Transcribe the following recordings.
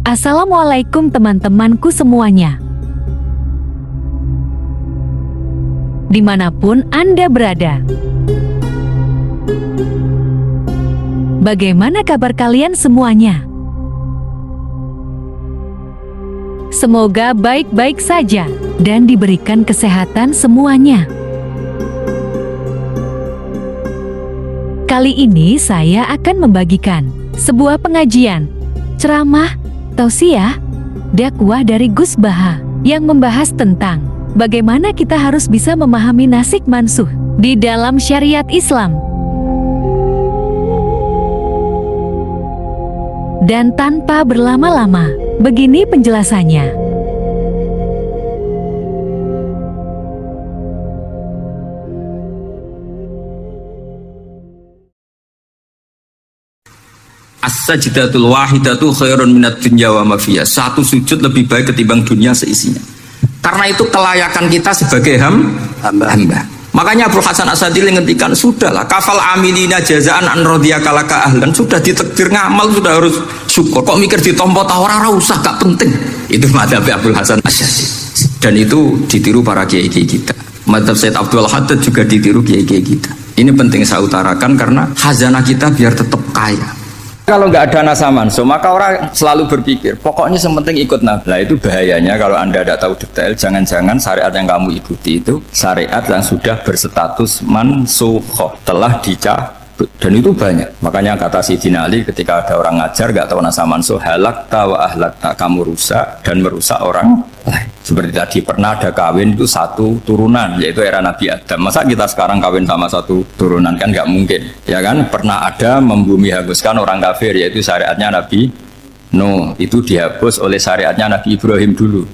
Assalamualaikum teman-temanku semuanya. Dimanapun Anda berada. Bagaimana kabar kalian semuanya? Semoga baik-baik saja dan diberikan kesehatan semuanya. Kali ini saya akan membagikan sebuah pengajian, ceramah, tausiah, dakwah dari Gus Baha yang membahas tentang bagaimana kita harus bisa memahami nasikh mansuh di dalam syariat Islam. Dan tanpa berlama-lama, begini penjelasannya. As-sajdatul wahidatu khairun minad dunya wa ma fiha. Satu sujud lebih baik ketimbang dunia seisinya. Karena itu kelayakan kita sebagai hamba. Makanya Abu Hasan Asadili ngendikan, sudahlah kafal amilina jazaan an radhiyakalaka ahlan, sudah ditakdir ngamal sudah harus syukur. Kok mikir ditompo ta ora usah, gak penting. Itu mazhab Abu Hasan Asadili. Dan itu ditiru para kiai-kiai kita. Mazhab Said Abdul Haddad juga ditiru kiai-kiai kita. Ini penting saya utarakan karena khazanah kita biar tetap kaya. Kalau nggak ada nasa mansuh, maka orang selalu berpikir, pokoknya yang penting ikut nabi. Nah itu bahayanya kalau Anda tidak tahu detail, jangan-jangan syariat yang kamu ikuti itu syariat yang sudah berstatus mansukhoh, telah dicabut. Dan itu banyak. Makanya kata Sayyidina Ali ketika ada orang ngajar nggak tahu nasa mansuh, halakta wa ahlakta, kamu rusak dan merusak orang lain. Seperti tadi pernah ada kawin itu satu turunan, yaitu era Nabi Adam. Masa kita sekarang kawin sama satu turunan, kan nggak mungkin, ya kan? Pernah ada membumi hanguskan orang kafir, yaitu syariatnya Nabi Nuh, itu dihapus oleh syariatnya Nabi Ibrahim dulu,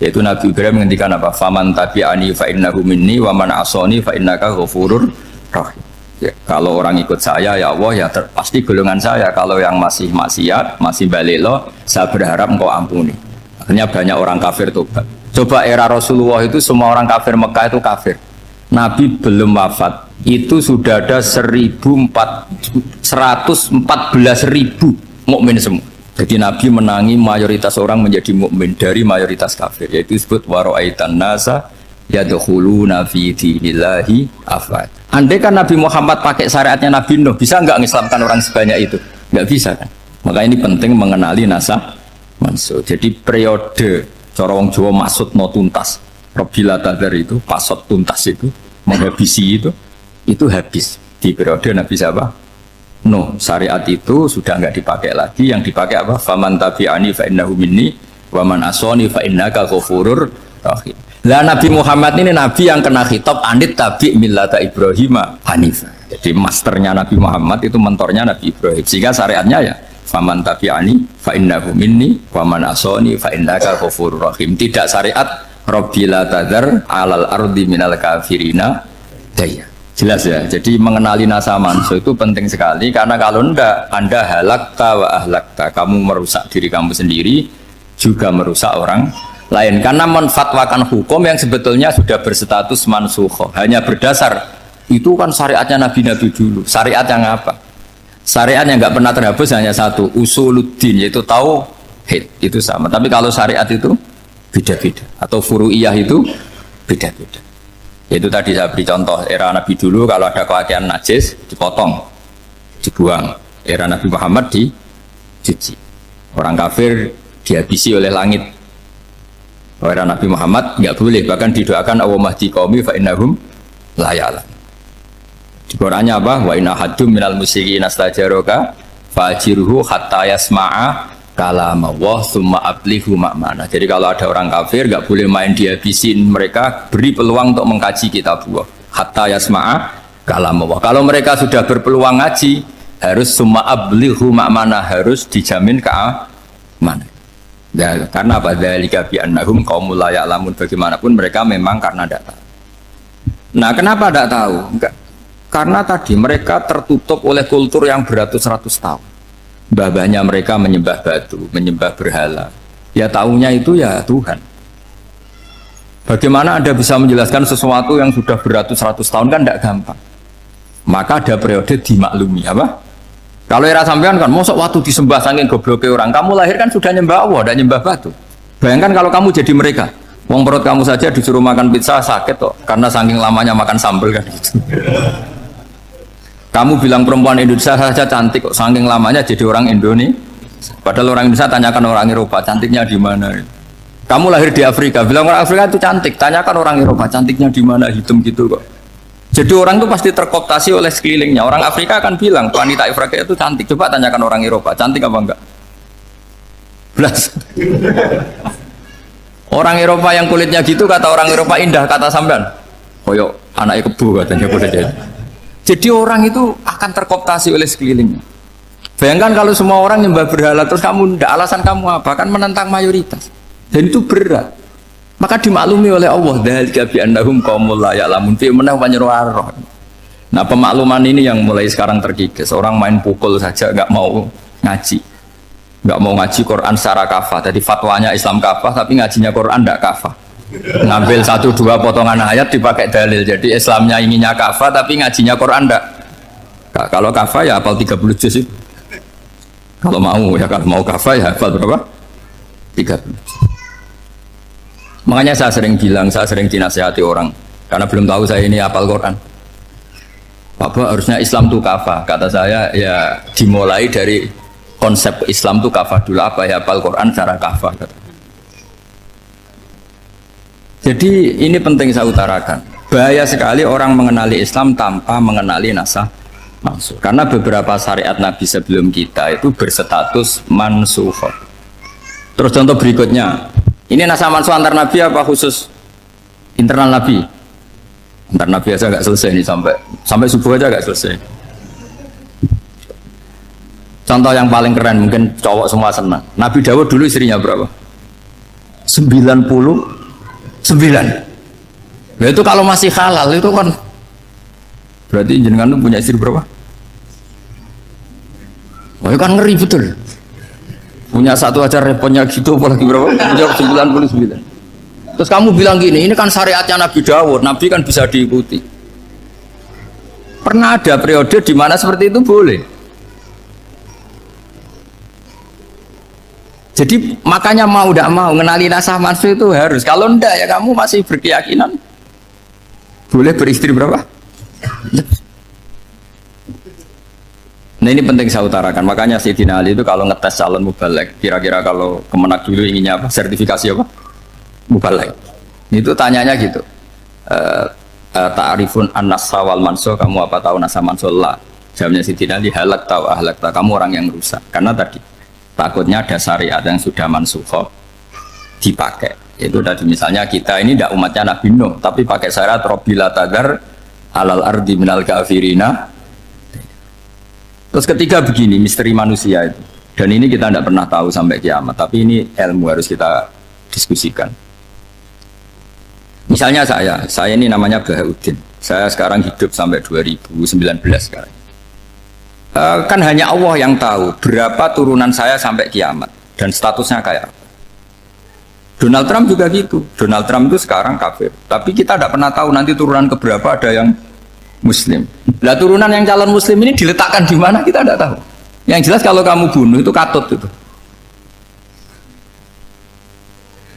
yaitu Nabi Ibrahim menghentikan apa? Faman tabi'ani fa innahu minni wa man asoni fa innaka ghafurur rahim. Ya, kalau orang ikut saya ya Allah ya pasti golongan saya. Kalau yang masih maksiat, masih balelo, saya berharap engkau ampuni. Akhirnya banyak orang kafir tobat. Coba era Rasulullah itu semua orang kafir Mekah itu kafir. Nabi belum wafat itu sudah ada 114.000 mukmin semua. Jadi Nabi menangi mayoritas orang menjadi mukmin dari mayoritas kafir, yaitu disebut wara'aitan nasa yadkhuluna fi dinillahi afwaj. Andai kan Nabi Muhammad pakai syariatnya Nabi Nuh, bisa nggak mengislamkan orang sebanyak itu? Nggak bisa kan? Maka ini penting mengenali nasah mansuh. Jadi periode cara wong Jawa maksud no tuntas, Robila Tadar itu pasot tuntas itu menghabisi itu habis di periode Nabi siapa? Nuh. Syariat itu sudah nggak dipakai lagi. Yang dipakai apa? Faman tabi'ani fa innahu minni wa man asoni fa innaka ghafurur rahim. Lah Nabi Muhammad ini Nabi yang kena khitab anit tabi' millata Ibrahim Hanifah. Jadi masternya Nabi Muhammad itu mentornya Nabi Ibrahim. Sehingga syariatnya ya faman tabi'ani fa innahu minni wa man asoni fa innaka ghafurur rahim. Tidak syariat Rabbila tadhar alal ardi minal kafirina daya. Jelas ya. Jadi mengenali nasa mansuh itu penting sekali, karena kalau enggak Anda halakta wa ahlakta, kamu merusak diri kamu sendiri juga merusak orang lain, karena menfatwakan hukum yang sebetulnya sudah berstatus mansukhoh hanya berdasar itu kan syariatnya nabi-nabi dulu. Syariat yang apa? Syariat yang nggak pernah terhapus hanya satu, usuluddin, yaitu tauhid, itu sama. Tapi kalau syariat itu beda-beda, atau furu'iyah itu beda-beda. Yaitu tadi saya beri contoh era Nabi dulu, kalau ada pakaian najis dipotong, dibuang. Era Nabi Muhammad dicuci. Orang kafir dihabisi oleh langit. Era Nabi Muhammad nggak boleh, bahkan didoakan Allahumma hdi qaumi fa innahum la ya'lamun. Di Qur'annya apa? Wa inna haddum minal musyrikin astajaroka fa'jiruhu hatta yasma'a kalama wa thumma ablihu ma'mana. Jadi kalau ada orang kafir nggak boleh main dihabisin mereka, beri peluang untuk mengkaji kitab Allah hatta yasma'a kalama wa. Kalau mereka sudah berpeluang ngaji, harus thumma ablihu ma'mana, harus dijamin keamanan. Ya, karena apa? Dzalika bi annahum qaumul la ya'lamun. Bagaimanapun mereka memang karena tidak tahu. Nah, kenapa tidak tahu? Enggak. Karena tadi mereka tertutup oleh kultur yang beratus-ratus tahun. Mbah-mbahnya mereka menyembah batu, menyembah berhala. Ya tahunya itu ya Tuhan. Bagaimana Anda bisa menjelaskan sesuatu yang sudah beratus-ratus tahun? Kan tidak gampang. Maka ada periode dimaklumi apa? Kalau era sampean kan, mosok waktu disembah saking gobloknya orang, kamu lahir kan sudah nyembah Allah, tidak nyembah batu. Bayangkan kalau kamu jadi mereka, wong perut kamu saja disuruh makan pizza sakit kok, karena saking lamanya makan sambal kan gitu. Kamu bilang perempuan Indonesia saja cantik kok, saking lamanya jadi orang Indonesia. Padahal orang Indonesia tanyakan orang Eropa, cantiknya di mana? Kamu lahir di Afrika, bilang orang Afrika itu cantik, tanyakan orang Eropa, cantiknya di mana? Hitam gitu kok. Jadi orang itu pasti terkooptasi oleh sekelilingnya. Orang Afrika akan bilang wanita Afrika itu cantik. Coba tanyakan orang Eropa, cantik apa enggak? Belas. Orang Eropa yang kulitnya gitu kata orang Eropa indah, kata sampean. Koyok anaknya kebu katanya boleh jadi. Jadi orang itu akan terkooptasi oleh sekelilingnya. Bayangkan kalau semua orang nyembah berhala terus kamu ndak, alasan kamu apa? Kan menentang mayoritas. Dan itu berat. Maka dimaklumi oleh Allah, dzalika bi annahum qaumul la ya'lamun fi manah panyeruarah. Nah, pemakluman ini yang mulai sekarang terkikis. Orang main pukul saja nggak mau ngaji. Nggak mau ngaji Quran secara kafah. Jadi fatwanya Islam kafah tapi ngajinya Quran enggak kafah. Ngambil 1-2 potongan ayat dipakai dalil. Jadi Islamnya inginnya kafah tapi ngajinya Quran enggak. Kalau kafah ya hafal 30 juz itu. Kalau mau kafah ya hafal berapa? 30. Makanya saya sering bilang, saya sering dinasihati orang karena belum tahu saya ini hafal Quran. Bapak harusnya Islam itu kafah. Kata saya ya dimulai dari konsep Islam itu kafah dulu, apa ya hafal Quran secara kafah. Jadi ini penting saya utarakan. Bahaya sekali orang mengenali Islam tanpa mengenali nasah mansukh. Karena beberapa syariat Nabi sebelum kita itu berstatus mansukh. Terus contoh berikutnya. Ini nasah mansukh antar Nabi apa khusus internal Nabi? Antar Nabi aja nggak selesai ini sampai subuh aja nggak selesai. Contoh yang paling keren mungkin cowok semua senang. Nabi Dawud dulu istrinya berapa? 99. Nah, itu kalau masih halal itu kan berarti jenengan tuh punya istri berapa? Oh, itu kan ngeri betul. Punya satu aja repotnya gitu, apalagi berapa? Punya 99. Terus kamu bilang gini, ini kan syariatnya Nabi Dawud, Nabi kan bisa diikuti. Pernah ada periode di mana seperti itu boleh. Jadi makanya mau tidak mau mengenali nasah mansukh itu harus. Kalau enggak ya kamu masih berkeyakinan boleh beristri berapa? Nah ini penting saya utarakan. Makanya Sayyidina Ali itu kalau ngetes calon mubalek, kira-kira kalau Kemenak dulu inginnya apa? Sertifikasi apa? Mubalek. Itu tanyanya gitu. Ta'rifun an-nassa wal mansukh, kamu apa tahu nasah mansukh? La. Jawabnya Sayyidina Ali, halak tahu ahlak tahu. Kamu orang yang rusak. Karena tadi takutnya ada syariat yang sudah mansukh dipakai. Itu tadi misalnya kita ini tidak umatnya Nabi Nuh, tapi pakai syariat Robbila tadar alal ardi minal kafirina. Terus ketiga begini, misteri manusia itu. Dan ini kita tidak pernah tahu sampai kiamat, tapi ini ilmu harus kita diskusikan. Misalnya saya ini namanya Bahauddin. Saya sekarang hidup sampai 2019 sekarang. Kan hanya Allah yang tahu berapa turunan saya sampai kiamat dan statusnya kayak apa. Donald Trump juga gitu. Donald Trump itu sekarang kafir, tapi kita tidak pernah tahu nanti turunan keberapa ada yang Muslim. Nah turunan yang calon Muslim ini diletakkan di mana kita tidak tahu. Yang jelas kalau kamu bunuh itu katut itu.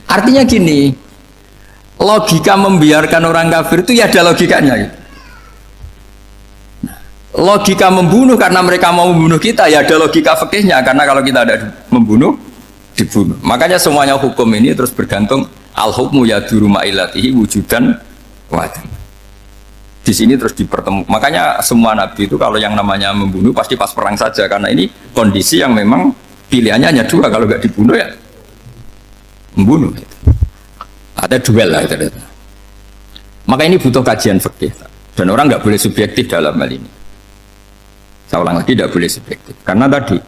Artinya gini, logika membiarkan orang kafir itu ya ada logikanya. Gitu. Logika membunuh karena mereka mau membunuh kita ya ada logika fikihnya, karena kalau kita ada membunuh dibunuh. Makanya semuanya hukum ini terus bergantung al-hukmu yaduru ma'ilatihi wujudan wadan. Di sini terus dipertemukan. Makanya semua nabi itu kalau yang namanya membunuh pasti pas perang saja, karena ini kondisi yang memang pilihannya hanya dua, kalau nggak dibunuh ya membunuh. Ada duel lah itu. Maka ini butuh kajian fikih dan orang nggak boleh subjektif dalam hal ini. Saya ulang lagi, tidak boleh subjektif. Karena tadi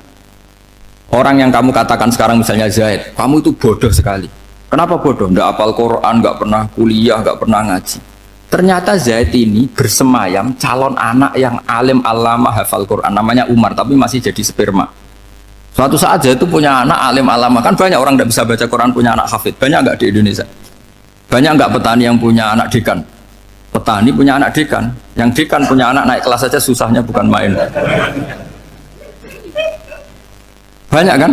orang yang kamu katakan sekarang misalnya Zaid, kamu itu bodoh sekali. Kenapa bodoh? Nggak hafal Quran, nggak pernah kuliah, nggak pernah ngaji. Ternyata Zaid ini bersemayam calon anak yang alim alama hafal Quran, namanya Umar, tapi masih jadi sperma. Suatu saat Zaid itu punya anak alim alama, kan banyak orang tidak bisa baca Quran punya anak hafid, banyak nggak di Indonesia? Banyak nggak petani yang punya anak dekan? Petani punya anak dekan, yang dekan punya anak naik kelas saja susahnya bukan main. Banyak kan?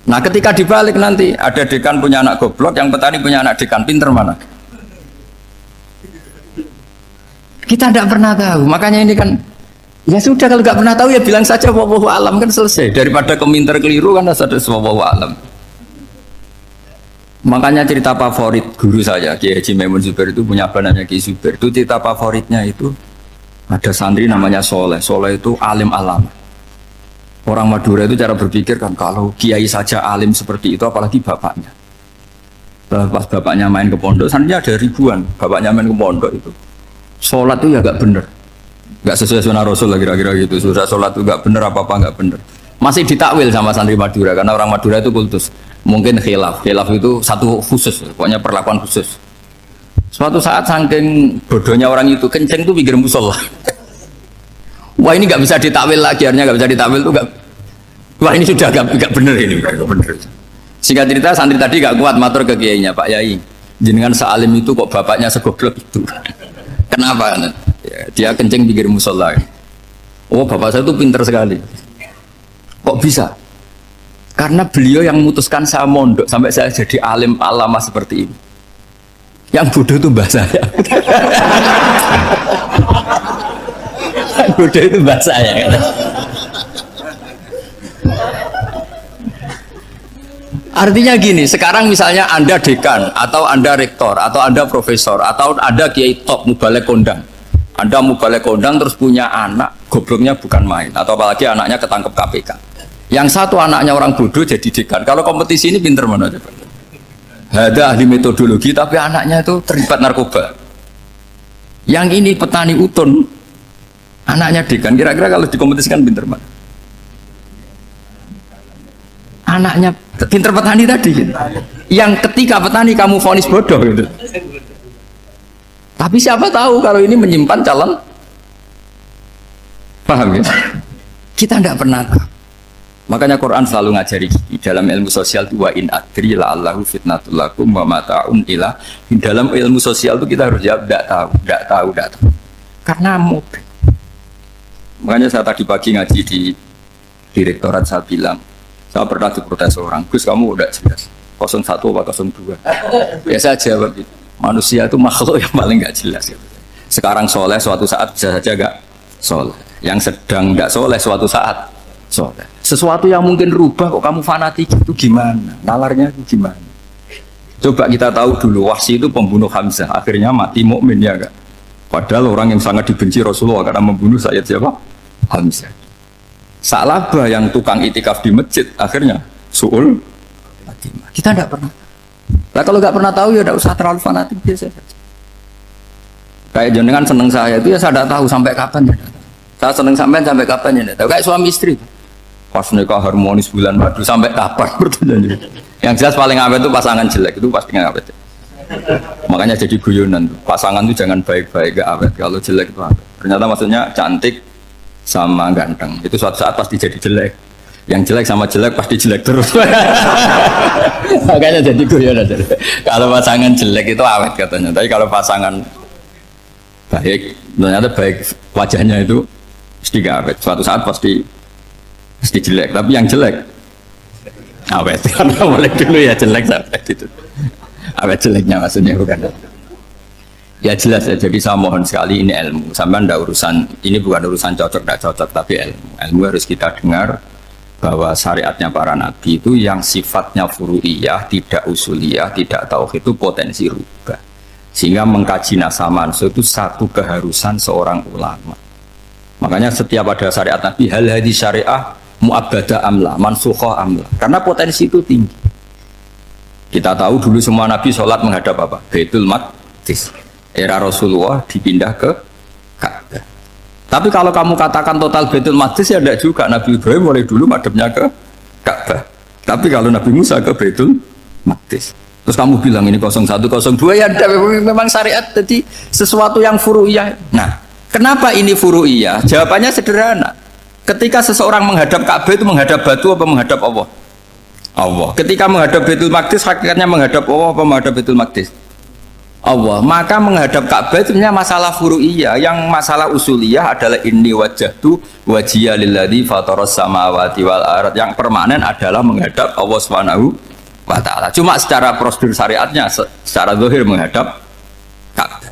Nah ketika dibalik nanti ada dekan punya anak goblok, yang petani punya anak dekan pinter mana? Kita tidak pernah tahu. Makanya ini kan ya sudah, kalau nggak pernah tahu ya bilang saja wallahu alam, kan selesai. Daripada keminter keliru kan harus ada wallahu alam. Makanya cerita favorit guru saya Kiai Haji Maimun Zubair itu punya apa namanya Kiai Zubair. Itu cerita favoritnya itu ada santri namanya Soleh. Soleh itu alim alam. Orang Madura itu cara berpikir kan kalau kiai saja alim seperti itu, apalagi bapaknya. Pas bapaknya main ke pondok, santrinya ada ribuan. Bapaknya main ke pondok itu, sholat itu ya gak bener, gak sesuai sunnah Rasul lah kira-kira gitu. Sudah sholat itu gak bener, apa-apa gak bener. Masih ditakwil sama santri Madura, karena orang Madura itu kultus. Mungkin khilaf itu satu khusus, pokoknya perlakuan khusus. Suatu saat saking bodohnya orang itu, kenceng tuh pikir musola. Wah ini nggak bisa ditakwil lagi, akhirnya nggak bisa ditakwil tuh nggak. Wah ini sudah nggak bener ini, nggak bener. Singkat cerita santri tadi nggak kuat matur ke kiainya, Pak Yai, jenengan sealim itu kok bapaknya segoblok itu. Kenapa? Ya, dia kenceng pikir musola. Oh bapak saya tuh pinter sekali. Kok bisa? Karena beliau yang memutuskan saya mondok sampai saya jadi alim alama seperti ini. Yang bodoh itu mbah saya. Yang bodoh itu mbah saya. Artinya gini, sekarang misalnya Anda dekan, atau Anda rektor, atau Anda profesor, atau Anda kiai top mubalek kondang. Anda mubalek kondang terus punya anak, gobloknya bukan main. Atau apalagi anaknya ketangkep KPK. Yang satu anaknya orang bodoh jadi dekan. Kalau kompetisi ini pinter mana coba? Ada ahli metodologi tapi anaknya itu terlibat narkoba. Yang ini petani utun, anaknya dekan. Kira-kira kalau dikompetisikan pinter mana? Anaknya pinter petani tadi gitu. Yang ketika petani kamu vonis bodoh gitu. Tapi siapa tahu kalau ini menyimpan calon. Paham ya? Kita tidak pernah tahu. Makanya Quran selalu ngajari dalam ilmu sosial itu wa in adri la'allahu fitnatul lakum wa mata'un ilah. Dalam ilmu sosial itu kita harus jawab tidak tahu. Karena mubin. Makanya saya tadi pagi ngaji di direktorat, saya bilang, saya pernah diprotes orang, Gus kamu udah jelas 01 apa 02. Ya saya jawab itu, manusia itu makhluk yang paling nggak jelas. Sekarang soleh, suatu saat bisa saja nggak soleh. Yang sedang nggak soleh, suatu saat soleh. Sesuatu yang mungkin rubah kok kamu fanatik itu gimana? Nalarnya itu gimana? Coba kita tahu dulu, Wahsy itu pembunuh Hamzah, akhirnya mati mukmin ya enggak? Padahal orang yang sangat dibenci Rasulullah karena membunuh Sayyid siapa? Hamzah. Sa'labah yang tukang itikaf di masjid, akhirnya su'ul Fatimah. Kita tidak pernah. Nah kalau nggak pernah tahu ya tidak usah terlalu fanatik biasa saja. Kayak jenengan seneng saya itu ya saya tidak tahu sampai kapan ya. Saya seneng sampai kapan ya. Tahu kayak suami istri. Pas nikah harmonis bulan madu sampai kapan bertanya. Yang jelas paling awet itu pasangan jelek itu pasti nggak awet. Makanya jadi guyonan tuh. Pasangan itu jangan baik-baik gak awet. Kalau jelek itu awet. Ternyata maksudnya cantik sama ganteng. Itu suatu saat pasti jadi jelek. Yang jelek sama jelek pasti jelek terus. Makanya jadi guyonan. Kalau pasangan jelek itu awet katanya. Tapi kalau pasangan baik, ternyata baik wajahnya itu pasti gak awet. Suatu saat pasti jelek, tapi yang jelek awet. Karena mulai dulu ya jelek sampai gitu. Awet jeleknya maksudnya bukan. Ya jelas ya, jadi saya mohon sekali ini ilmu. Sampai ndak urusan, ini bukan urusan cocok tidak cocok, tapi ilmu. Ilmu harus kita dengar bahwa syariatnya para nabi itu yang sifatnya furu'iyah, tidak usuliyah, tidak tauhid itu potensi rubah. Sehingga mengkaji nasab manusia itu satu keharusan seorang ulama. Makanya setiap ada syariat nabi, hal hadis syariah mu'abbada amla, mansukha amla. Karena potensi itu tinggi. Kita tahu dulu semua nabi sholat menghadap apa? Baitul Maqdis. Era Rasulullah dipindah ke Ka'bah. Tapi kalau kamu katakan total Baitul Maqdis ya tidak juga. Nabi Ibrahim mulai dulu madhabnya ke Ka'bah. Tapi kalau Nabi Musa ke Baitul Maqdis. Terus kamu bilang ini 01, 02 ya memang syariat jadi sesuatu yang furu'iyah. Nah, kenapa ini furu'iyah? Jawabannya sederhana. Ketika seseorang menghadap Ka'bah itu menghadap batu apa menghadap Allah? Allah. Ketika menghadap Baitul Maqdis hakikatnya menghadap Allah apa menghadap Baitul Maqdis? Allah, maka menghadap Ka'bah itu sebenarnya masalah furu'iyah. Yang masalah usuliyah adalah inni wajjahtu wajhiya lilladzi fataras samawati wal ardh. Yang permanen adalah menghadap Allah Subhanahu wa taala. Cuma secara prosedur syariatnya secara zahir menghadap Ka'bah.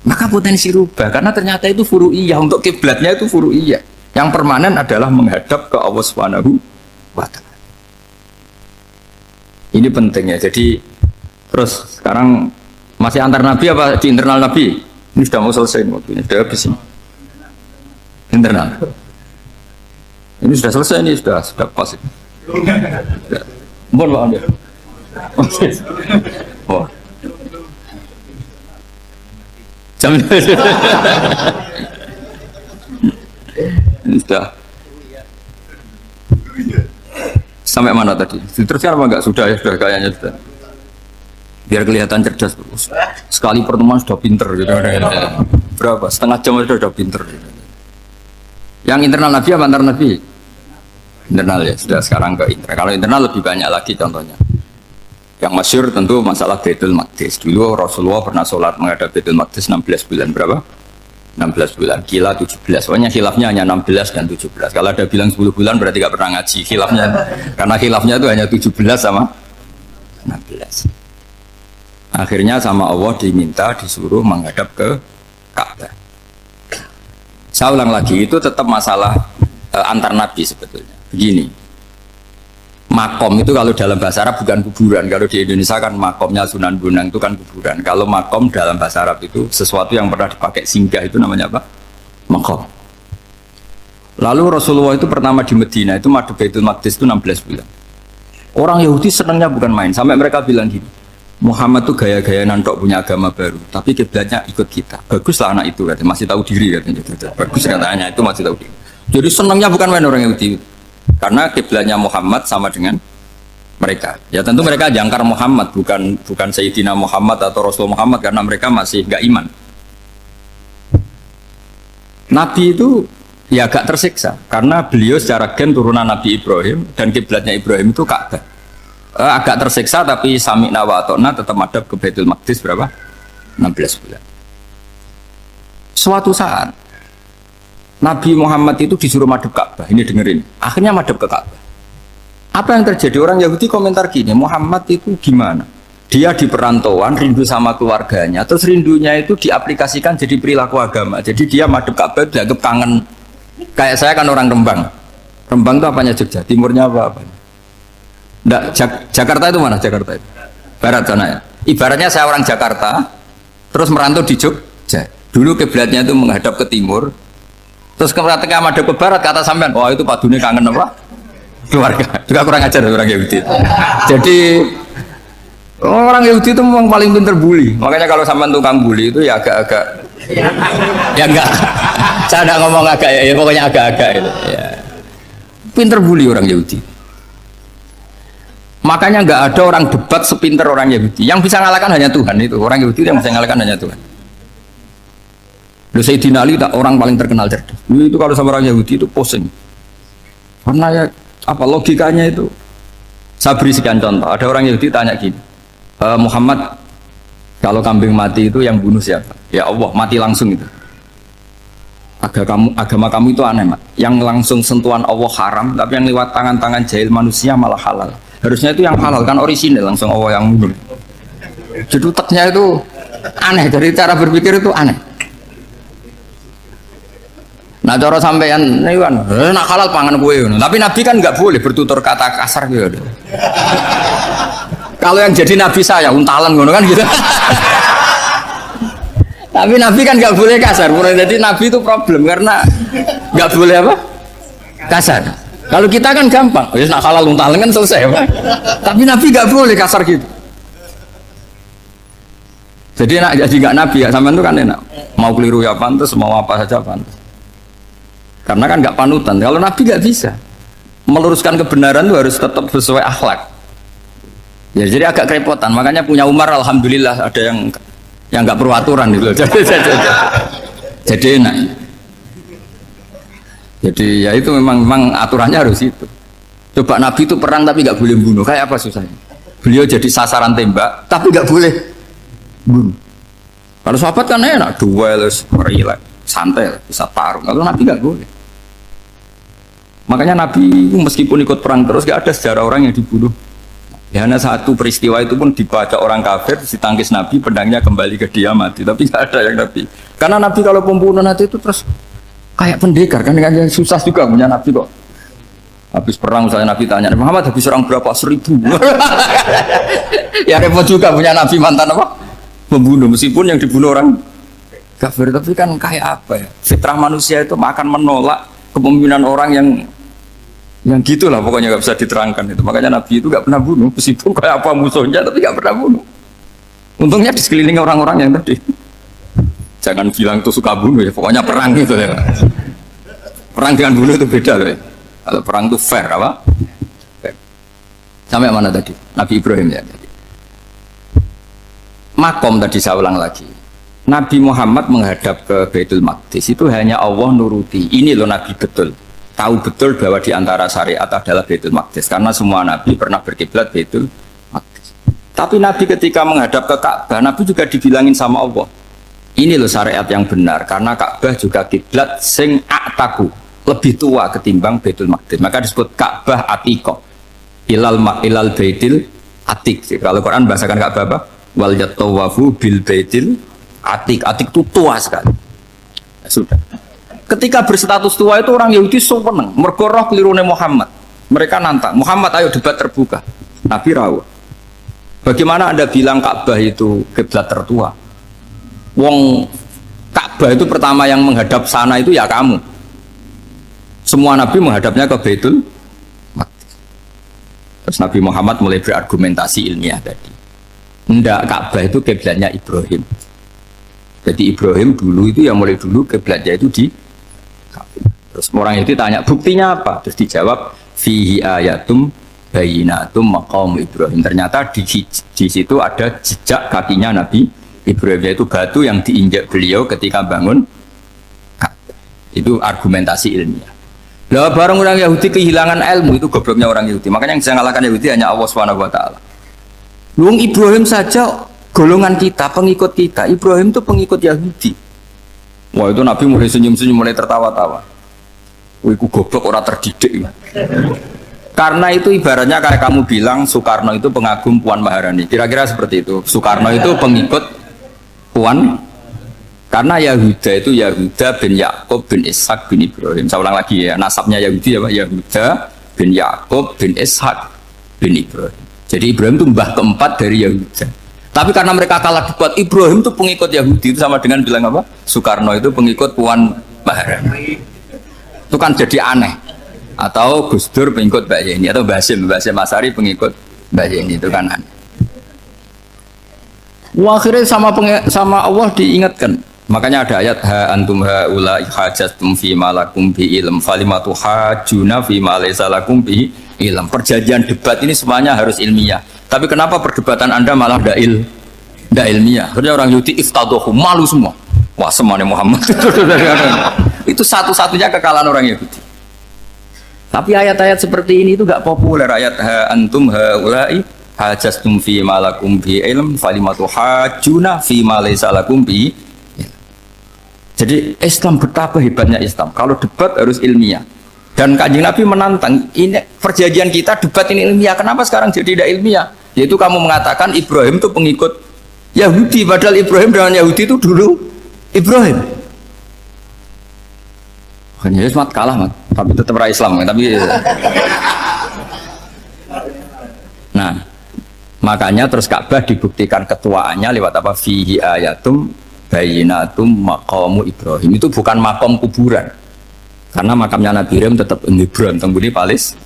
Maka potensi rubah karena ternyata itu furu'iyah, untuk kiblatnya itu furu'iyah. Yang permanen adalah menghadap ke Allah Subhanahu wa taala. Ini pentingnya. Jadi terus sekarang masih antar nabi apa di internal nabi? Ini sudah mau selesai waktunya, sudah habis ini. Internal. Ini sudah selesai, ini sudah pas. Mohon maaf ya. Oh. Jam ini sudah. Sampai mana tadi? Diteruskan apa enggak? Sudah ya, sudah kayaknya sudah. Biar kelihatan cerdas terus. Sekali pertemuan sudah pinter gitu. Berapa? Setengah jam sudah pinter. Yang internal nabi apa antar nabi? Internal ya, sudah sekarang ke internal. Kalau internal lebih banyak lagi contohnya. Yang masyhur tentu masalah Baitul Maqdis. Dulu Rasulullah pernah sholat menghadap Baitul Maqdis 16 bulan berapa? 16 bulan, kila 17. Soalnya khilafnya hanya 16 dan 17. Kalau ada bilang 10 bulan berarti gak pernah ngaji khilafnya. Karena khilafnya itu hanya 17 sama 16. Akhirnya sama Allah diminta disuruh menghadap ke Ka'bah. Saya ulang lagi, itu tetap masalah antar nabi sebetulnya. Begini, makom itu kalau dalam bahasa Arab bukan kuburan. Kalau di Indonesia kan makomnya Sunan Bonang itu kan kuburan. Kalau makom dalam bahasa Arab itu sesuatu yang pernah dipakai singgah, itu namanya apa? Makom. Lalu Rasulullah itu pertama di Medina itu madhab Baitul Maqdis itu 16 bulan. Orang Yahudi senangnya bukan main, sampai mereka bilang gini, Muhammad tuh gaya-gaya nantok punya agama baru, tapi kiblatnya ikut kita. Baguslah anak itu, katanya masih tahu diri katanya. Bagus katanya itu masih tahu diri. Jadi senangnya bukan main orang Yahudi, karena kiblatnya Muhammad sama dengan mereka. Ya tentu mereka jangkar Muhammad, bukan Sayyidina Muhammad atau Rasul Muhammad, karena mereka masih nggak iman. Nabi itu ya agak tersiksa, karena beliau secara gen turunan Nabi Ibrahim dan kiblatnya Ibrahim itu Ka'bah. Agak tersiksa tapi sami'na wa ata'na tetap madhab ke Baitul Maqdis berapa? 16 bulan. Suatu saat Nabi Muhammad itu disuruh madhab Ka'bah. Ini dengerin. Akhirnya madhab ke Ka'bah. Apa yang terjadi? Orang Yahudi komentar gini, Muhammad itu gimana? Dia di perantauan, rindu sama keluarganya, terus rindunya itu diaplikasikan jadi perilaku agama. Jadi dia madhab Ka'bah dianggap kangen. Kayak saya kan orang Rembang. Rembang itu apanya Jogja? Timurnya apa? Nggak, Jakarta itu mana? Jakarta itu barat sana ya. Ibaratnya saya orang Jakarta terus merantau di Jogja. Dulu kiblatnya itu menghadap ke timur, terus ketika madhab ke barat, kata sampean, wah itu padunya kangen apa? Keluarga. Juga kurang ajar orang Yahudi. Jadi orang Yahudi itu memang paling pinter bully. Makanya kalau sampean tukang bully itu ya agak-agak ya enggak. Saya enggak ngomong agak ya, pokoknya agak-agak itu. Ya. Pinter bully orang Yahudi. Makanya nggak ada orang debat sepinter orang Yahudi. Yang bisa ngalahkan hanya Tuhan itu. Orang Yahudi yang bisa ngalahkan hanya Tuhan. Sayyidina Ali tak orang paling terkenal cerdas. Itu kalau sama orang Yahudi itu pusing. Karena ya apa logikanya itu? Saya beri sekian contoh. Ada orang Yahudi tanya gini, Muhammad, kalau kambing mati itu yang bunuh siapa? Ya Allah, mati langsung itu. Agama kamu itu aneh, Mak. Yang langsung sentuhan Allah haram, tapi yang lewat tangan-tangan jahil manusia malah halal. Harusnya itu yang halal kan orisinil, langsung Allah yang mundur. Jeduteknya itu aneh, dari cara berpikir itu aneh. Nah cara sampean ini kan nak halal pangan kue, tapi Nabi kan nggak boleh bertutur kata kasar gitu. Kalau yang jadi Nabi saya untalan ngono kan gitu. Tapi Nabi kan nggak boleh kasar. Jadi Nabi itu problem karena nggak boleh apa? Kasar. Kalau kita kan gampang, ya nak halal untalan kan selesai, Pak. Tapi Nabi nggak boleh kasar gitu. Jadi nak jadi nggak Nabi ya sampean itu kan enak. Mau keliru ya pantas, mau apa saja pantas. Karena kan nggak panutan. Kalau Nabi nggak bisa meluruskan kebenaran itu harus tetap sesuai akhlak. Ya jadi agak kerepotan. Makanya punya Umar alhamdulillah ada yang nggak perlu aturan gitu. Jadi enak. Jadi ya itu memang aturannya harus itu. Coba Nabi itu perang tapi nggak boleh bunuh. Kayak apa susahnya? Beliau jadi sasaran tembak tapi nggak boleh bunuh. Kalau sahabat kan enak, duel, relax, santai, bisa tarung. Kalau Nabi nggak boleh. Makanya Nabi meskipun ikut perang terus, gak ada sejarah orang yang dibunuh. Ya, hanya satu peristiwa itu pun dibaca orang kafir, ditangkis Nabi, pedangnya kembali ke dia mati. Tapi nggak ada yang Nabi. Karena Nabi kalau pembunuh nanti itu terus kayak pendekar kan, dengan susah juga punya Nabi kok. Habis perang saya Nabi tanya, Muhammad habis orang berapa? 1000. Ya repot juga punya Nabi mantan apa? Pembunuh, meskipun yang dibunuh orang kafir. Tapi kan kayak apa ya? Fitrah manusia itu akan menolak kepemimpinan orang yang gitulah pokoknya nggak bisa diterangkan itu. Makanya Nabi itu nggak pernah bunuh, meskipun kayak apa musuhnya tapi nggak pernah bunuh. Untungnya di sekeliling orang-orang yang tadi. Jangan bilang itu suka bunuh ya, pokoknya perang gitu ya. Perang dengan bunuh itu beda loh ya. Kalau perang itu fair apa? Fair. Sampai mana tadi? Nabi Ibrahim ya. Makom tadi saya ulang lagi. Nabi Muhammad menghadap ke Baitul Maqdis itu hanya Allah nuruti. Ini loh Nabi betul. Tahu betul bahwa di antara syariat adalah Baitul Maqdis karena semua Nabi pernah berkiblat Baitul Maqdis. Tapi Nabi ketika menghadap ke Ka'bah, Nabi juga dibilangin sama Allah. Ini loh syariat yang benar karena Ka'bah juga kiblat sing a'taku, lebih tua ketimbang Baitul Maqdis. Maka disebut Ka'bah Atiqah. Ilal Baitil Atiq. Kalau Quran bahasakan Ka'bah apa? Wal yatawafu bil Baitil Atiq. Atiq itu tua sekali. Ya, sudah. Ketika berstatus tua itu orang Yahudi seneng, mergo roh kelirune Muhammad. Mereka nantang, Muhammad ayo debat terbuka. Nabi rawuh. Bagaimana Anda bilang Ka'bah itu kiblat tertua? Wong Ka'bah itu pertama yang menghadap sana itu ya kamu. Semua Nabi menghadapnya ke Baitul Maqdis. Terus Nabi Muhammad mulai berargumentasi ilmiah tadi. Enggak, Ka'bah itu kiblatnya Ibrahim. Jadi Ibrahim dulu itu yang mulai dulu kiblatnya itu di Terus orang itu tanya buktinya apa? Terus dijawab fihi ayatum bayinatum maqam Ibrahim. Ternyata di situ ada jejak kakinya Nabi Ibrahim, yaitu batu yang diinjak beliau ketika bangun. Itu argumentasi ilmiah. Lah barang orang Yahudi kehilangan ilmu, itu gobloknya orang Yahudi. Makanya yang bisa mengalahkan Yahudi hanya Allah Subhanahu wa taala. Luang Ibrahim saja golongan kita, pengikut kita. Ibrahim itu pengikut Yahudi. Wah itu Nabi mulai senyum-senyum, mulai tertawa-tawa. Wih, ku goblok orang terdidik. Karena itu ibaratnya kayak kamu bilang Soekarno itu pengagum Puan Maharani. Kira-kira seperti itu. Soekarno itu pengikut Puan. Karena Yahuda itu Yahuda bin Yakub bin Ishak bin Ibrahim. Saya ulang lagi ya, nasabnya Yahudi ya Pak. Yahuda bin Yakub bin Ishak bin Ibrahim. Jadi Ibrahim itu mbah keempat dari Yahuda. Tapi karena mereka kalah debat, Ibrahim itu pengikut Yahudi, itu sama dengan bilang apa? Soekarno itu pengikut Puan Maharani. Itu kan jadi aneh. Atau Gus Dur pengikut Mbak Yeni, atau Basim Asari pengikut Mbak Yeni, itu kan aneh. Wah, akhirnya sama Allah diingatkan. Makanya ada ayat ha antum haula hajatum fi malakum bi ilm falimatu hajuna fi ma laysa lakum bi ilm. Perjanjian debat ini semuanya harus ilmiah. Tapi kenapa perdebatan Anda malah ndak ilmiah? Karena orang Yahudi iftadohu, malu semua. Wah, semuanya Muhammad. Itu satu-satunya kekalahan orang Yahudi. Tapi ayat-ayat seperti ini itu gak populer. Ayat ha antum haulai hajastum fi malakum bi ilm falimatu hajuna fi ma laysa lakum bi. Jadi Islam, betapa hebatnya Islam. Kalau debat harus ilmiah. Dan Kanjeng Nabi menantang, ini perjanjian kita debat ini ilmiah. Kenapa sekarang jadi tidak ilmiah? Yaitu kamu mengatakan Ibrahim itu pengikut Yahudi, padahal Ibrahim dengan Yahudi itu dulu Ibrahim. Hanya Islam kalah, mat. Tapi tetap rakyat Islam. Tapi nah, makanya terus Ka'bah dibuktikan ketuaannya lewat apa? Fihi ayatum bayinatum maqamu Ibrahim. Itu bukan makom kuburan. Karena makamnya Nabi Ibrahim tetap Hebron, tengguni Palestina.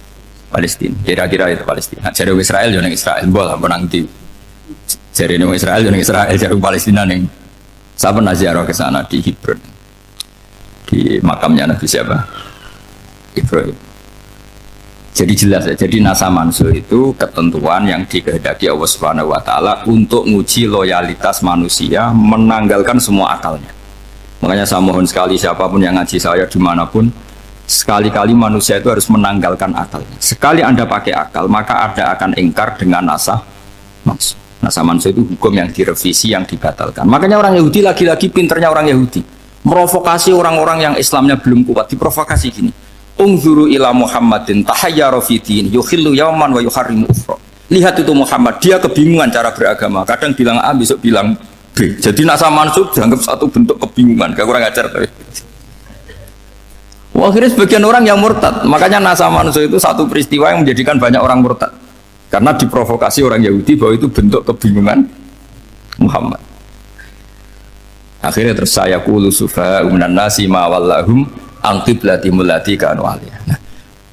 Kira-kira itu Palestina. Jadi Israel jangan Israel, bola menang di. Jadi Israel jangan Israel, jadi Palestina nih. Saya pernah ziarah ke sana di Hebron, di makamnya Nabi siapa? Ibrahim. Jadi jelas ya. Jadi nasa mansur itu ketentuan yang dikehendaki Allah Subhanahu Wa Taala untuk menguji loyalitas manusia, menanggalkan semua akalnya. Makanya saya mohon sekali siapapun yang ngaji saya dimanapun, sekali-kali manusia itu harus menanggalkan akalnya. Sekali Anda pakai akal, maka Anda akan ingkar dengan nasa maksud. Nasa manusia itu hukum yang direvisi, yang dibatalkan. Makanya orang Yahudi lagi-lagi pinternya orang Yahudi merovokasi orang-orang yang Islamnya belum kuat, diprovokasi gini. Ungzuru ila Muhammadin tahayyara fi din yukhillu yawman wa yuharrimu ukhra. Lihat itu Muhammad, dia kebingungan cara beragama. Kadang bilang A, besok bilang B. Jadi nasa manusia dianggap satu bentuk kebingungan. Gak kurang ajar tapi. Wah, akhirnya sebagian orang yang murtad. Makanya nasa manusia itu satu peristiwa yang menjadikan banyak orang murtad. Karena diprovokasi orang Yahudi bahwa itu bentuk kebingungan Muhammad. Akhirnya terus saya qulu sufa minan nasi ma wallahum an qiblatimul lati kanu alaiha. Nah,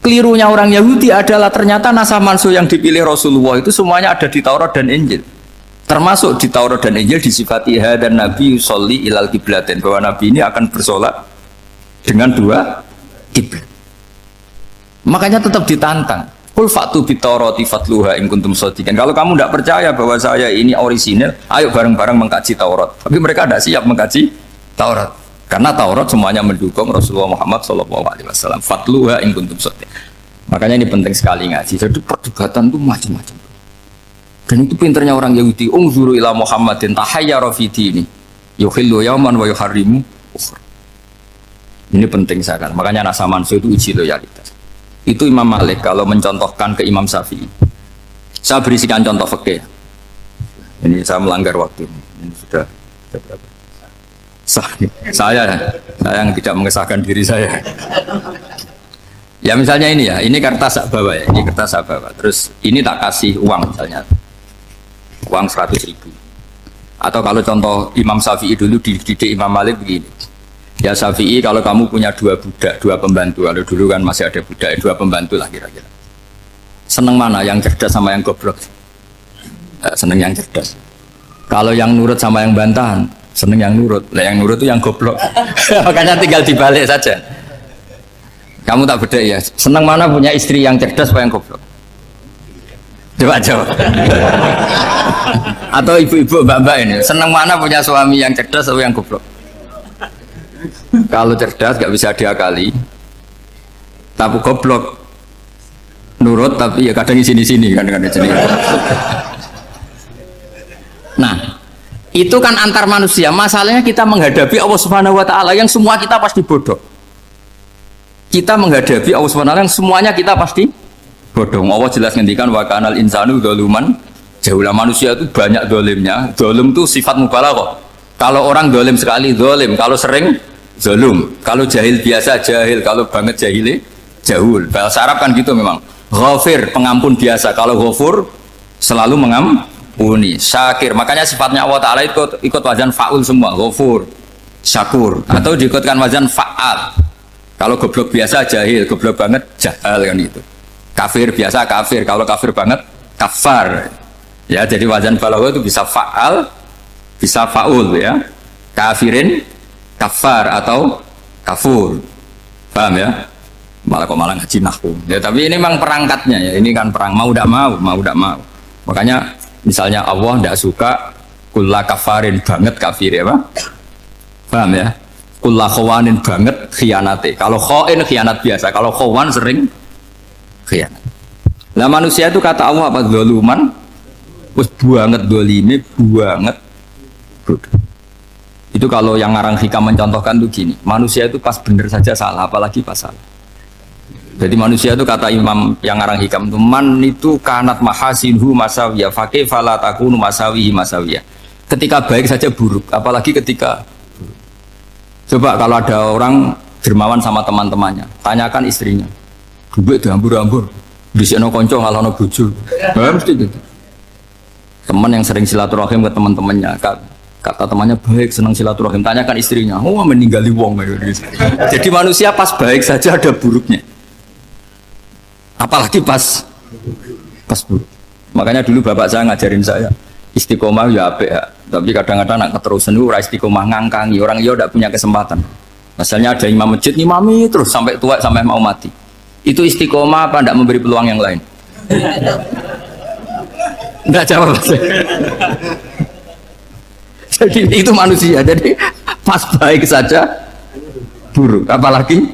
kelirunya orang Yahudi adalah ternyata nasa manusia yang dipilih Rasulullah itu semuanya ada di Taurat dan Injil. Termasuk di Taurat dan Injil disifati dan Nabi sholli ilal qiblatin, bahwa Nabi ini akan bersolat dengan dua kiblat. Makanya tetap ditantang. Qul fa'tu bit-taurati fatluha in kuntum shadiqin. Kalau kamu tidak percaya bahwa saya ini orisinil, ayo bareng-bareng mengkaji Taurat. Tapi mereka tidak siap mengkaji Taurat. Karena Taurat semuanya mendukung Rasulullah Muhammad SAW. Fatluha in kuntum shadiqin. Makanya ini penting sekali ngaji. Jadi perdebatan itu macam-macam. Dan itu pinternya orang Yahudi. Ungzuru ila Muhammadin tahayyara fi dini yukhillu yawman wa yuharrimu ukhra. Ini penting sekali. Makanya nasa manusia itu uji loyalitas. Itu Imam Malik kalau mencontohkan ke Imam Syafi'i. Saya berisikan contoh fikih. Ini saya melanggar waktu. Ini sudah berapa? Saya yang tidak mengesahkan diri saya. Ya misalnya ini ya, ini kertas saya bawa ya, ini kertas saya bawa. Terus ini tak kasih uang misalnya, uang 100.000. Atau kalau contoh Imam Syafi'i dulu dididik Imam Malik begini. Ya Syafi'i, kalau kamu punya dua budak, dua pembantu, kalau dulu kan masih ada budak, dua pembantu lah kira-kira. Seneng mana, yang cerdas sama yang goblok? Seneng yang cerdas. Kalau yang nurut sama yang bantahan, seneng yang nurut. Lah yang nurut itu yang goblok. Makanya tinggal dibalik saja. Kamu tak beda ya. Seneng mana punya istri yang cerdas apa yang goblok? Coba jawab. Atau ibu-ibu, mbak-mbak ini, seneng mana punya suami yang cerdas atau yang goblok? Kalau cerdas gak bisa diakali, tapi goblok nurut tapi ya kadang di sini kan di sini. Nah, itu kan antar manusia. Masalahnya kita menghadapi Allah Subhanahu wa taala yang semua kita pasti bodoh. Kita menghadapi Allah Subhanahu wa taala yang semuanya kita pasti bodoh. Allah jelas ngendikan wa kanal insanu dzaluman jauhlah, manusia itu banyak dolimnya. Dolim itu sifat mubalaghah. Kalau orang dolim sekali dolim, kalau sering zalum, kalau jahil biasa jahil, kalau banget jahili jahul. Bahasa Arab kan gitu memang. Ghafir, pengampun biasa. Kalau ghafur selalu mengampuni. Syakir, makanya sifatnya Allah Ta'ala ikut wazan fa'ul semua. Ghafur, syakur, atau diikutkan wazan fa'al. Kalau goblok biasa jahil, goblok banget jahal kan itu. Kafir biasa kafir, kalau kafir banget kafar. Ya, jadi wazan balagha itu bisa fa'al, bisa fa'ul ya. Kafirin kafar atau kafur, paham ya? Malah ngaji nahwu ya, tapi ini memang perangkatnya ya, ini kan perang mau tidak mau. Makanya misalnya Allah tidak suka kulla kafarin banget kafir ya, Pak? Paham ya? Kulla khawanin banget khianate. Kalau khain khianat biasa, kalau khawan sering khianat. Lah manusia itu kata Allah apa? Zaluman, wis banget dolime, banget bodoh. Itu kalau yang ngarang hikam mencontohkan tuh gini, manusia itu pas bener saja salah, apalagi pas salah. Jadi manusia itu kata Imam yang ngarang hikam itu, man itu kanat mahasinhu masawiyah fakih fala takunu masawihi masawiyah. Ketika baik saja buruk, apalagi ketika buruk. Coba kalau ada orang dermawan sama teman-temannya, tanyakan istrinya, duit dihambur-hambur, bisikno konco ngalono bojo. Mesti gitu. Teman yang sering silaturahim ke teman-temannya, kata temannya baik, senang silaturahim, tanyakan istrinya, oh meninggali wong. Jadi manusia pas baik saja ada buruknya, apalagi pas buruk. Makanya dulu bapak saya ngajarin saya istiqomah ya apik ya, tapi kadang-kadang nak keterusan itu istiqomah ngangkangi orang dia tidak punya kesempatan. Misalnya ada imam masjid imami terus sampai tua sampai mau mati, itu istiqomah apa tidak memberi peluang yang lain? Tidak jawab. Jadi itu manusia, jadi pas baik saja buruk, apalagi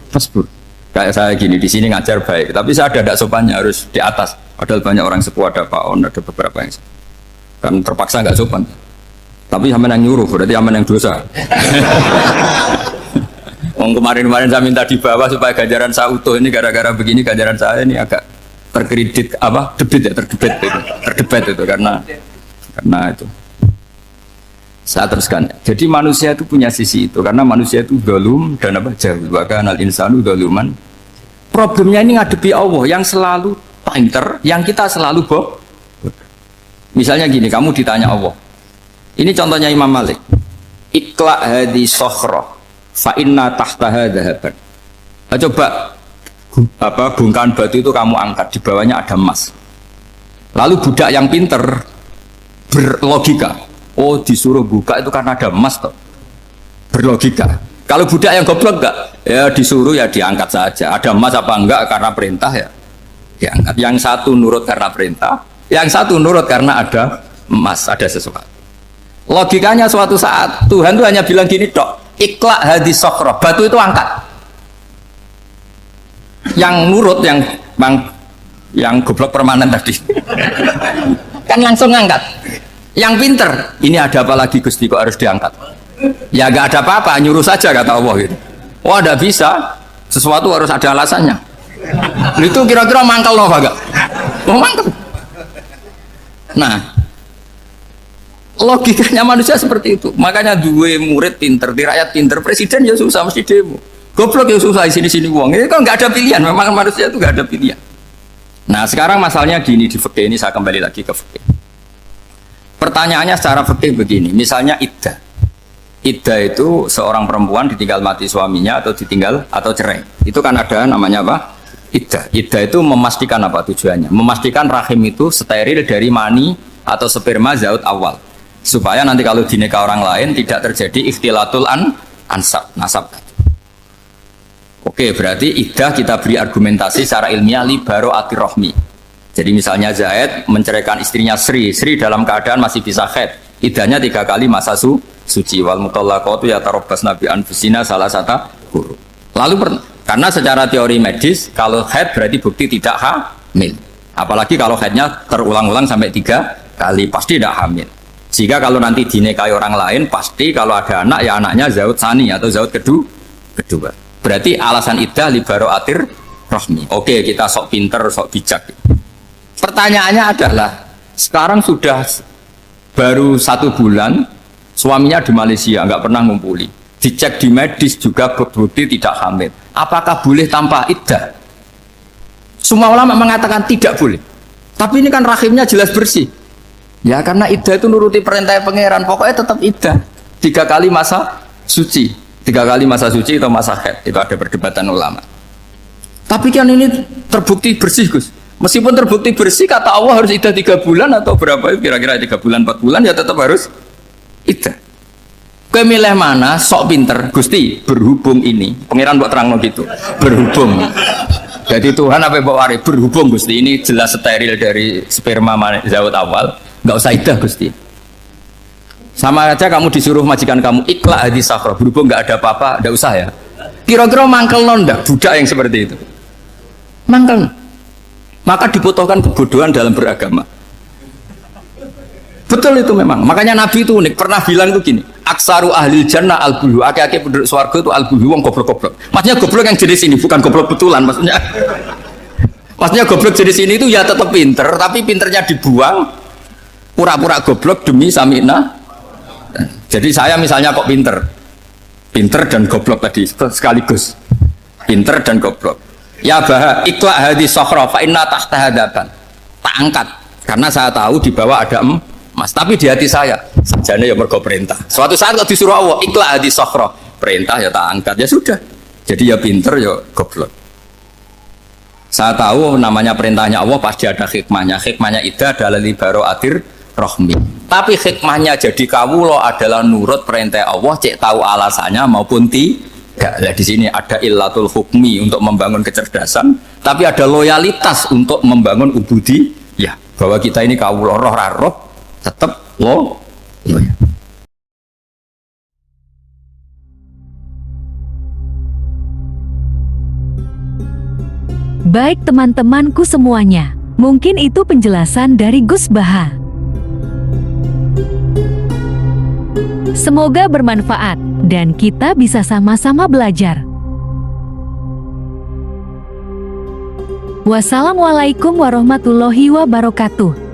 pas buruk. Kayak saya gini di sini ngajar baik, tapi saya ada sopannya harus di atas. Padahal banyak orang sepuh, ada Pak On, ada beberapa yang kan terpaksa nggak sopan. Tapi sampean yang nyuruh, berarti sampean yang dosa. Kemarin-kemarin saya minta di bawah supaya ganjaran saya utuh, ini gara-gara begini ganjaran saya ini agak terkredit terdebat itu karena itu. Saya teruskan. Jadi manusia itu punya sisi itu karena manusia itu dzalum dan jahil. Wa kanal insanu dzaluman. Problemnya ini ngadepi Allah yang selalu pinter, yang kita selalu bohong. Misalnya gini, kamu ditanya Allah. Ini contohnya Imam Malik. Ikla hadi sokhroh fa inna tahtaha dhahaban. Coba bongkahan batu itu kamu angkat, di bawahnya ada emas. Lalu budak yang pinter berlogika, oh disuruh buka itu karena ada emas toh. Berlogika. Kalau budak yang goblok enggak, ya disuruh ya diangkat saja. Ada emas apa enggak karena perintah ya diangkat. Yang satu nurut karena perintah, yang satu nurut karena ada emas, ada sesuatu. Logikanya suatu saat Tuhan tuh hanya bilang gini dok, ikhla hadis sokhroh, batu itu angkat. Yang nurut yang goblok permanen tadi kan langsung ngangkat. Yang pinter, ini ada apa lagi Gusti kok harus diangkat? Ya gak ada apa-apa, nyuruh saja kata Allah gitu. Wah tidak bisa, sesuatu harus ada alasannya. Itu kira-kira mangkel loh agak. Oh mangkel. Nah, logikanya manusia seperti itu. Makanya dua murid pinter, di rakyat pinter, presiden ya susah mesti demo. Goblok ya susah di sini wong. Ini kan nggak ada pilihan. Memang manusia itu nggak ada pilihan. Nah sekarang masalahnya gini di fikih ini, saya kembali lagi ke fikih. Pertanyaannya secara fikih begini, misalnya iddah. Iddah itu seorang perempuan ditinggal mati suaminya atau ditinggal atau cerai. Itu kan ada namanya apa? Iddah. Iddah itu memastikan apa tujuannya? Memastikan rahim itu steril dari mani atau sperma zaut awal. Supaya nanti kalau dinikah orang lain tidak terjadi ikhtilatul nasab. Oke, berarti iddah kita beri argumentasi secara ilmiah li baro'atir rohmi. Jadi misalnya Zaid menceraikan istrinya Sri dalam keadaan masih bisa haid. Iddahnya 3 kali masa suci. Wal mutallaqatu yatarabbasna bi anfusina salah satu guru. Lalu karena secara teori medis kalau haid berarti bukti tidak hamil. Apalagi kalau haidnya terulang-ulang sampai 3 kali pasti tidak hamil. Jika kalau nanti dinikahi orang lain pasti kalau ada anak ya anaknya zaud sani atau zaud kedua. Berarti alasan iddah li baro'atir rahmi. Oke, kita sok pinter, sok bijak. Pertanyaannya adalah sekarang sudah baru 1 bulan suaminya di Malaysia nggak pernah ngumpuli, dicek di medis juga berbukti tidak hamil. Apakah boleh tanpa iddah? Semua ulama mengatakan tidak boleh. Tapi ini kan rahimnya jelas bersih. Ya karena iddah itu nuruti perintah pangeran, pokoknya tetap iddah. 3 kali masa suci, 3 kali masa suci atau masa haid, itu ada perdebatan ulama. Tapi kan ini terbukti bersih Gus. Meskipun terbukti bersih, kata Allah harus iddah 3 bulan atau berapa? Kira-kira 3 bulan, 4 bulan ya tetap harus iddah. Kowe milih mana? Sok pinter, Gusti. Berhubung ini, pangeran buat terang gitu. Berhubung. Jadi Tuhan apa bawa wari? Berhubung Gusti ini jelas steril dari sperma zaut awal, nggak usah iddah Gusti. Sama aja kamu disuruh majikan kamu ikhla hadis sakhra, berhubung nggak ada apa-apa, nggak usah ya. Kira-kira mangkel nonda budak yang seperti itu. Mangkel. Maka dibutuhkan kebodohan dalam beragama. Betul itu memang. Makanya Nabi itu unik, pernah bilang itu gini, aksaru ahlil jannah al-bulu, aki-aki penduduk swarga itu al-bulu, wong goblok-goblok. Maksudnya goblok yang jenis ini, bukan goblok betulan maksudnya. Maksudnya goblok jenis ini itu ya tetap pinter, tapi pinternya dibuang, pura-pura goblok demi samina. Jadi saya misalnya kok pinter dan goblok tadi sekaligus, pinter dan goblok. Ya bah, ikhla hadis sokhra fa inna tahta hadapan. Tak angkat karena saya tahu di bawah ada emas, tapi di hati saya sajane ya mergo perintah. Suatu saat kalau disuruh Allah ikhla hadis sokhra, perintah ya tak angkat, ya sudah. Jadi ya pinter ya goblok. Saya tahu namanya perintahnya Allah pasti ada hikmahnya. Hikmahnya iddah adalah li baro'atir rohmi. Tapi hikmahnya jadi kawula adalah nurut perintah Allah, cek tahu alasannya maupun tidak. Nah, di sini ada illatul hukmi untuk membangun kecerdasan, tapi ada loyalitas untuk membangun ubudi. Ya, bahwa kita ini kawula roh tetap loyal. Baik teman-temanku semuanya, mungkin itu penjelasan dari Gus Baha. Semoga bermanfaat dan kita bisa sama-sama belajar. Wassalamualaikum warahmatullahi wabarakatuh.